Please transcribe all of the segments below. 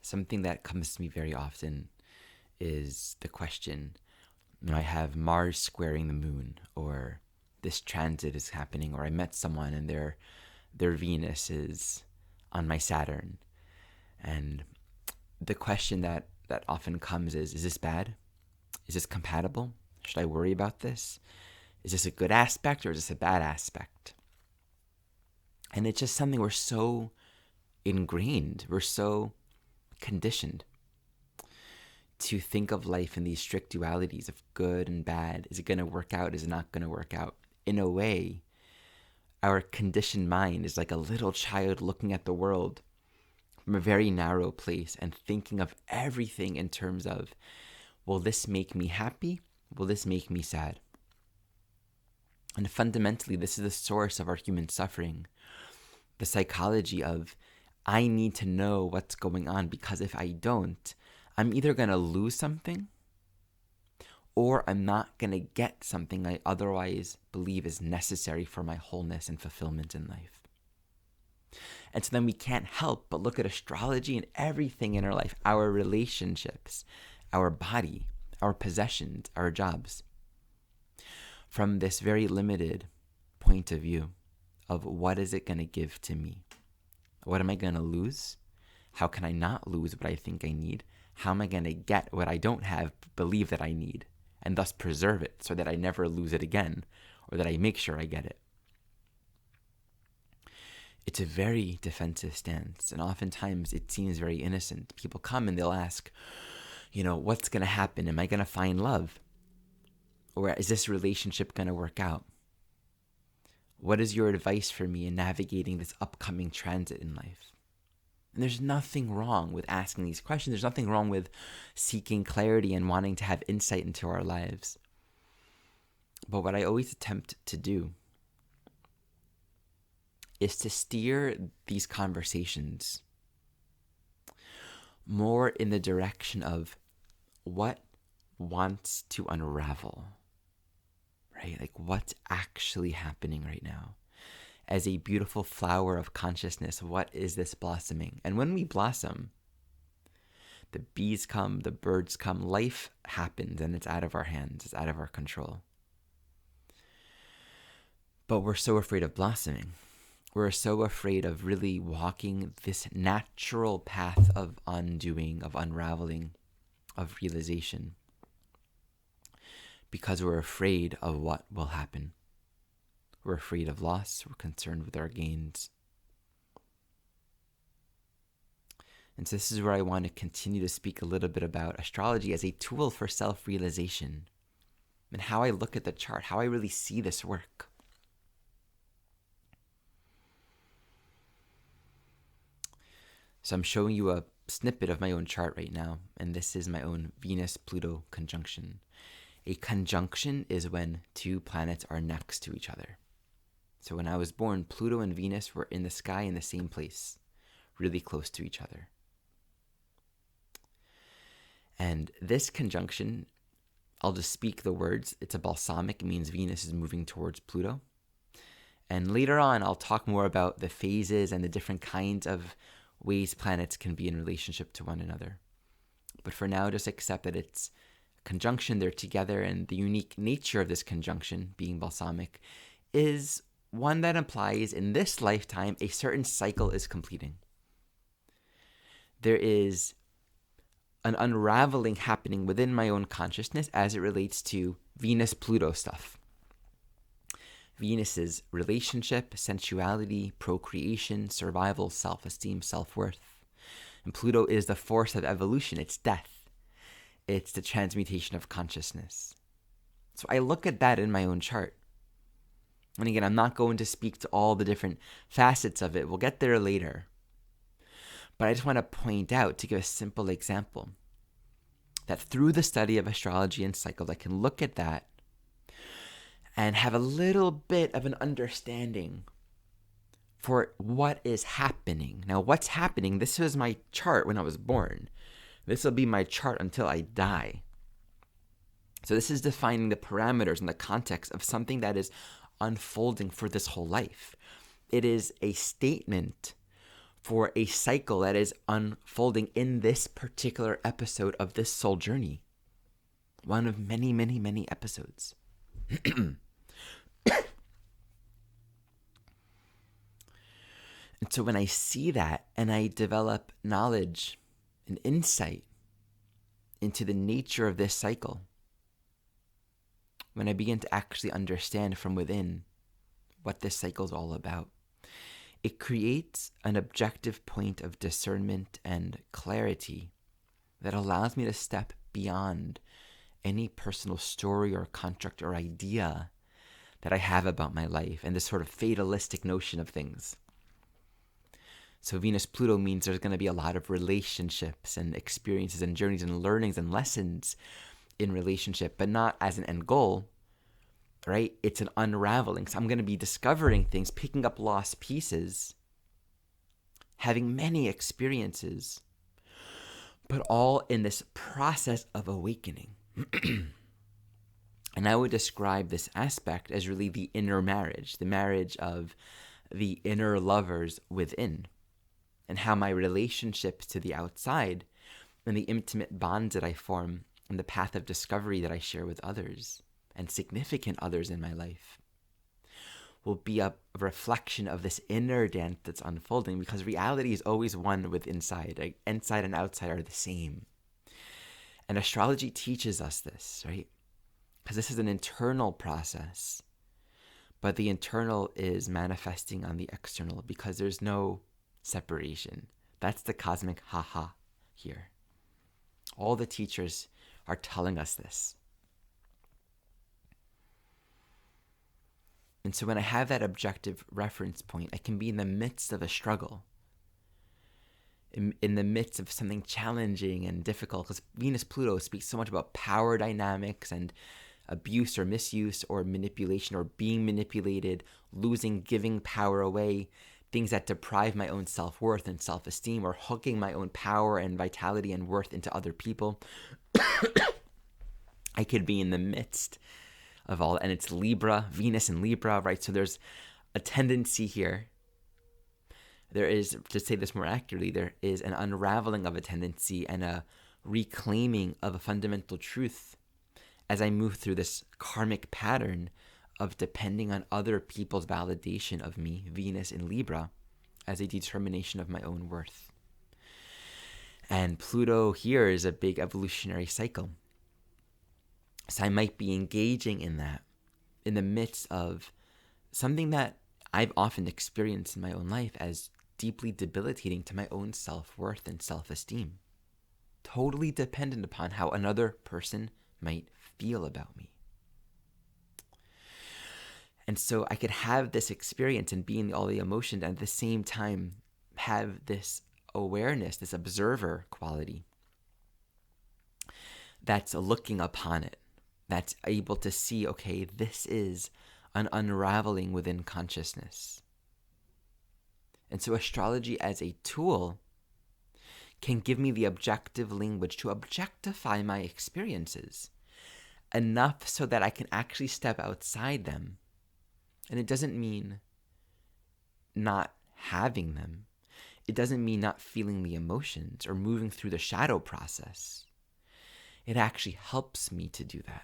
Something that comes to me very often is the question, I have Mars squaring the moon, or this transit is happening, or I met someone and their Venus is on my Saturn. And the question that often comes is this bad? Is this compatible? Should I worry about this? Is this a good aspect or is this a bad aspect? And it's just something we're so ingrained, we're so conditioned to think of life in these strict dualities of good and bad. Is it going to work out? Is it not going to work out? In a way, our conditioned mind is like a little child looking at the world from a very narrow place and thinking of everything in terms of, will this make me happy? Will this make me sad? And fundamentally, this is the source of our human suffering. The psychology of, I need to know what's going on, because if I don't, I'm either going to lose something or I'm not going to get something I otherwise believe is necessary for my wholeness and fulfillment in life. And so then we can't help but look at astrology and everything in our life, our relationships, our body, our possessions, our jobs, from this very limited point of view of what is it going to give to me? What am I going to lose? How can I not lose what I think I need? How am I going to get what I don't have, believe that I need, and thus preserve it so that I never lose it again, or that I make sure I get it? It's a very defensive stance, and oftentimes it seems very innocent. People come and they'll ask, what's going to happen? Am I going to find love? Or is this relationship going to work out? What is your advice for me in navigating this upcoming transit in life? And there's nothing wrong with asking these questions. There's nothing wrong with seeking clarity and wanting to have insight into our lives. But what I always attempt to do is to steer these conversations more in the direction of what wants to unravel, right? Like what's actually happening right now. As a beautiful flower of consciousness, what is this blossoming? And when we blossom, the bees come, the birds come, life happens, and it's out of our hands, it's out of our control. But we're so afraid of blossoming. We're so afraid of really walking this natural path of undoing, of unraveling, of realization, because we're afraid of what will happen. We're afraid of loss. We're concerned with our gains. And so this is where I want to continue to speak a little bit about astrology as a tool for self-realization and how I look at the chart, how I really see this work. So I'm showing you a snippet of my own chart right now, and this is my own Venus-Pluto conjunction. A conjunction is when two planets are next to each other. So when I was born, Pluto and Venus were in the sky in the same place, really close to each other. And this conjunction, I'll just speak the words. It's a balsamic. It means Venus is moving towards Pluto. And later on, I'll talk more about the phases and the different kinds of ways planets can be in relationship to one another. But for now, just accept that it's a conjunction. They're together, and the unique nature of this conjunction, being balsamic, is one that implies in this lifetime a certain cycle is completing. There is an unraveling happening within my own consciousness as it relates to Venus-Pluto stuff. Venus is relationship, sensuality, procreation, survival, self-esteem, self-worth. And Pluto is the force of evolution. It's death. It's the transmutation of consciousness. So I look at that in my own chart. And again, I'm not going to speak to all the different facets of it. We'll get there later. But I just want to point out, to give a simple example, that through the study of astrology and cycles, I can look at that and have a little bit of an understanding for what is happening. Now, what's happening? This was my chart when I was born. This will be my chart until I die. So this is defining the parameters and the context of something that is unfolding for this whole life. It is a statement for a cycle that is unfolding in this particular episode of this soul journey. One of many, many, many episodes. And so when I see that and I develop knowledge and insight into the nature of this cycle, when I begin to actually understand from within what this cycle is all about, it creates an objective point of discernment and clarity that allows me to step beyond any personal story or construct or idea that I have about my life and this sort of fatalistic notion of things. So Venus-Pluto means there's going to be a lot of relationships and experiences and journeys and learnings and lessons in relationship, but not as an end goal, right? It's an unraveling. So I'm going to be discovering things, picking up lost pieces, having many experiences, but all in this process of awakening. And I would describe this aspect as really the inner marriage, the marriage of the inner lovers within, and how my relationships to the outside and the intimate bonds that I form and the path of discovery that I share with others and significant others in my life will be a reflection of this inner dance that's unfolding, because reality is always one with inside. Like, inside and outside are the same. And astrology teaches us this, right? Because this is an internal process, but the internal is manifesting on the external because there's no separation. That's the cosmic ha-ha here. All the teachers are telling us this. And so when I have that objective reference point, I can be in the midst of a struggle, in the midst of something challenging and difficult, because Venus-Pluto speaks so much about power dynamics and abuse or misuse or manipulation or being manipulated, losing, giving power away, things that deprive my own self-worth and self-esteem, or hooking my own power and vitality and worth into other people. I could be in the midst of all, and it's Libra, Venus in Libra, right? So there's a tendency here. There is, to say this more accurately, there is an unraveling of a tendency and a reclaiming of a fundamental truth as I move through this karmic pattern of depending on other people's validation of me, Venus in Libra, as a determination of my own worth. And Pluto here is a big evolutionary cycle. So I might be engaging in that in the midst of something that I've often experienced in my own life as deeply debilitating to my own self-worth and self-esteem. Totally dependent upon how another person might feel about me. And so I could have this experience and be in all the emotions, and at the same time have this awareness, this observer quality that's looking upon it, that's able to see, okay, this is an unraveling within consciousness. And so astrology as a tool can give me the objective language to objectify my experiences enough so that I can actually step outside them. And it doesn't mean not having them. It doesn't mean not feeling the emotions or moving through the shadow process. It actually helps me to do that.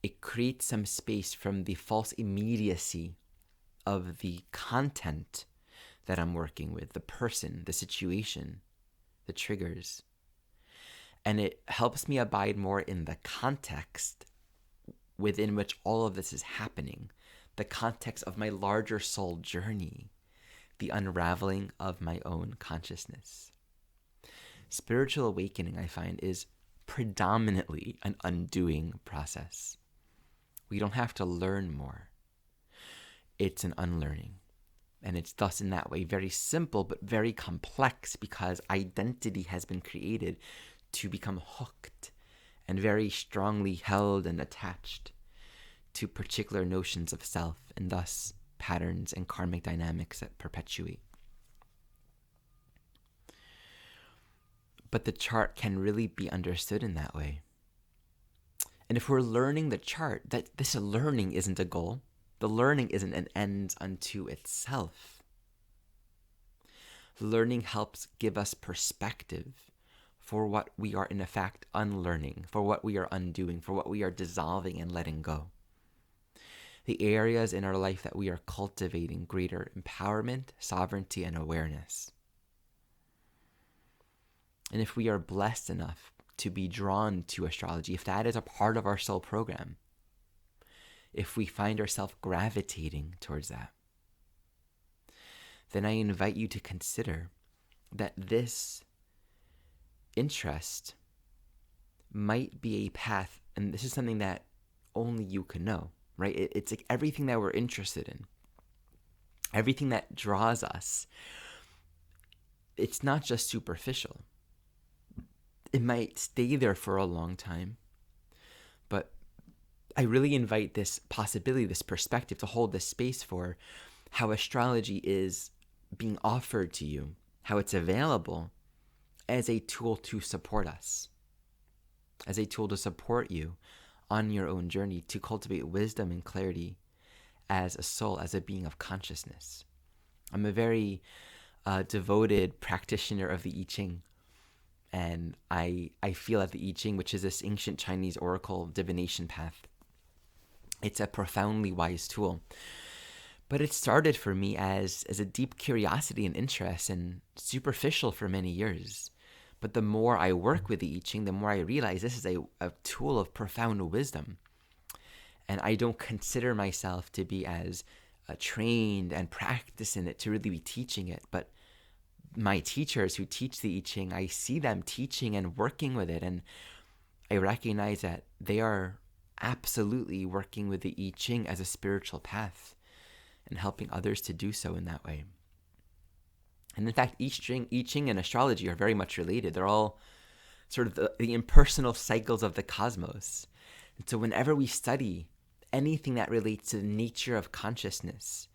It creates some space from the false immediacy of the content that I'm working with, the person, the situation, the triggers. And it helps me abide more in the context within which all of this is happening, the context of my larger soul journey, the unraveling of my own consciousness. Spiritual awakening, I find, is predominantly an undoing process. We don't have to learn more. It's an unlearning. And it's thus in that way very simple but very complex, because identity has been created to become hooked and very strongly held and attached to particular notions of self, and thus patterns and karmic dynamics that perpetuate. But the chart can really be understood in that way. And if we're learning the chart, that this learning isn't a goal. The learning isn't an end unto itself. Learning helps give us perspective for what we are in fact unlearning, for what we are undoing, for what we are dissolving and letting go. The areas in our life that we are cultivating greater empowerment, sovereignty, and awareness. And if we are blessed enough to be drawn to astrology, if that is a part of our soul program, if we find ourselves gravitating towards that, then I invite you to consider that this interest might be a path, and this is something that only you can know, right? It's like everything that we're interested in, everything that draws us, it's not just superficial. It might stay there for a long time, but I really invite this possibility, this perspective, to hold this space for how astrology is being offered to you, how it's available as a tool to support us, as a tool to support you on your own journey to cultivate wisdom and clarity as a soul, as a being of consciousness. I'm a very devoted practitioner of the I Ching, and I feel that the I Ching, which is this ancient Chinese oracle divination path, it's a profoundly wise tool. But it started for me as a deep curiosity and interest, and superficial for many years. But the more I work with the I Ching, the more I realize this is a tool of profound wisdom. And I don't consider myself to be as trained and practiced in it to really be teaching it. But my teachers who teach the I Ching, I see them teaching and working with it. And I recognize that they are absolutely working with the I Ching as a spiritual path, and helping others to do so in that way. And in fact, I Ching and astrology are very much related. They're all sort of the impersonal cycles of the cosmos. And so whenever we study anything that relates to the nature of consciousness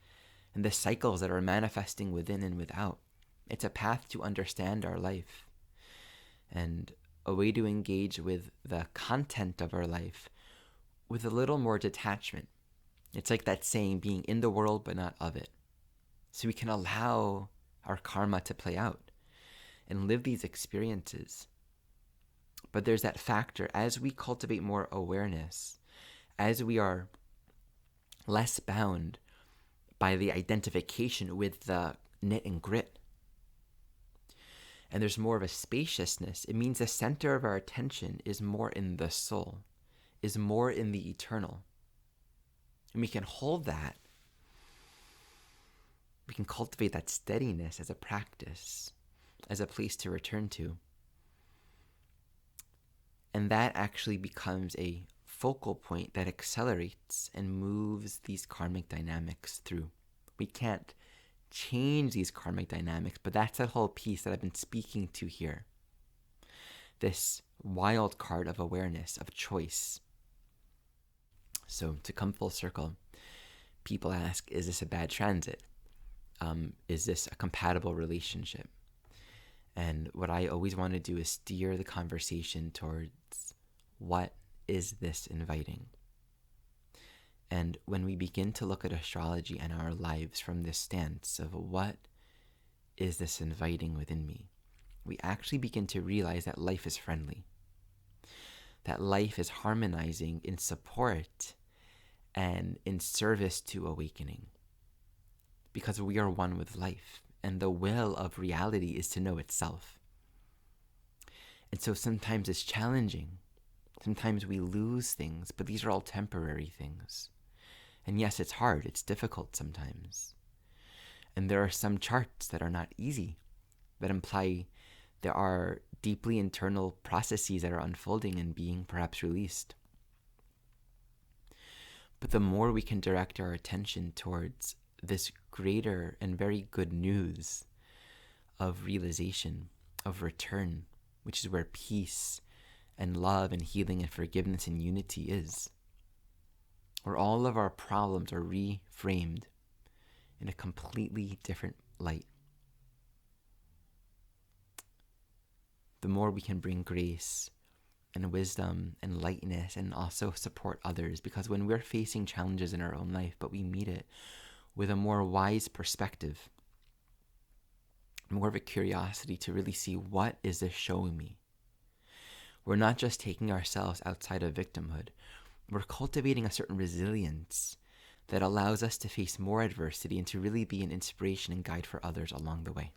and the cycles that are manifesting within and without, it's a path to understand our life and a way to engage with the content of our life with a little more detachment. It's like that saying, being in the world but not of it. So we can allow our karma to play out and live these experiences. But there's that factor, as we cultivate more awareness, as we are less bound by the identification with the nit and grit, and there's more of a spaciousness, it means the center of our attention is more in the soul, is more in the eternal. And we can hold that. We can cultivate that steadiness as a practice, as a place to return to. And that actually becomes a focal point that accelerates and moves these karmic dynamics through. We can't change these karmic dynamics, but that's that whole piece that I've been speaking to here. This wild card of awareness, of choice. So to come full circle, people ask, is this a bad transit? Is this a compatible relationship? And what I always want to do is steer the conversation towards, what is this inviting? And when we begin to look at astrology and our lives from this stance of what is this inviting within me, we actually begin to realize that life is friendly, that life is harmonizing in support and in service to awakening, because we are one with life, and the will of reality is to know itself. And so sometimes it's challenging. Sometimes we lose things, but these are all temporary things. And yes, it's hard. It's difficult sometimes. And there are some charts that are not easy, that imply there are deeply internal processes that are unfolding and being perhaps released. But the more we can direct our attention towards this greater and very good news of realization, of return, which is where peace and love and healing and forgiveness and unity is, where all of our problems are reframed in a completely different light. The more we can bring grace and wisdom and lightness and also support others, because when we're facing challenges in our own life, but we meet it with a more wise perspective, more of a curiosity to really see, what is this showing me? We're not just taking ourselves outside of victimhood. We're cultivating a certain resilience that allows us to face more adversity and to really be an inspiration and guide for others along the way.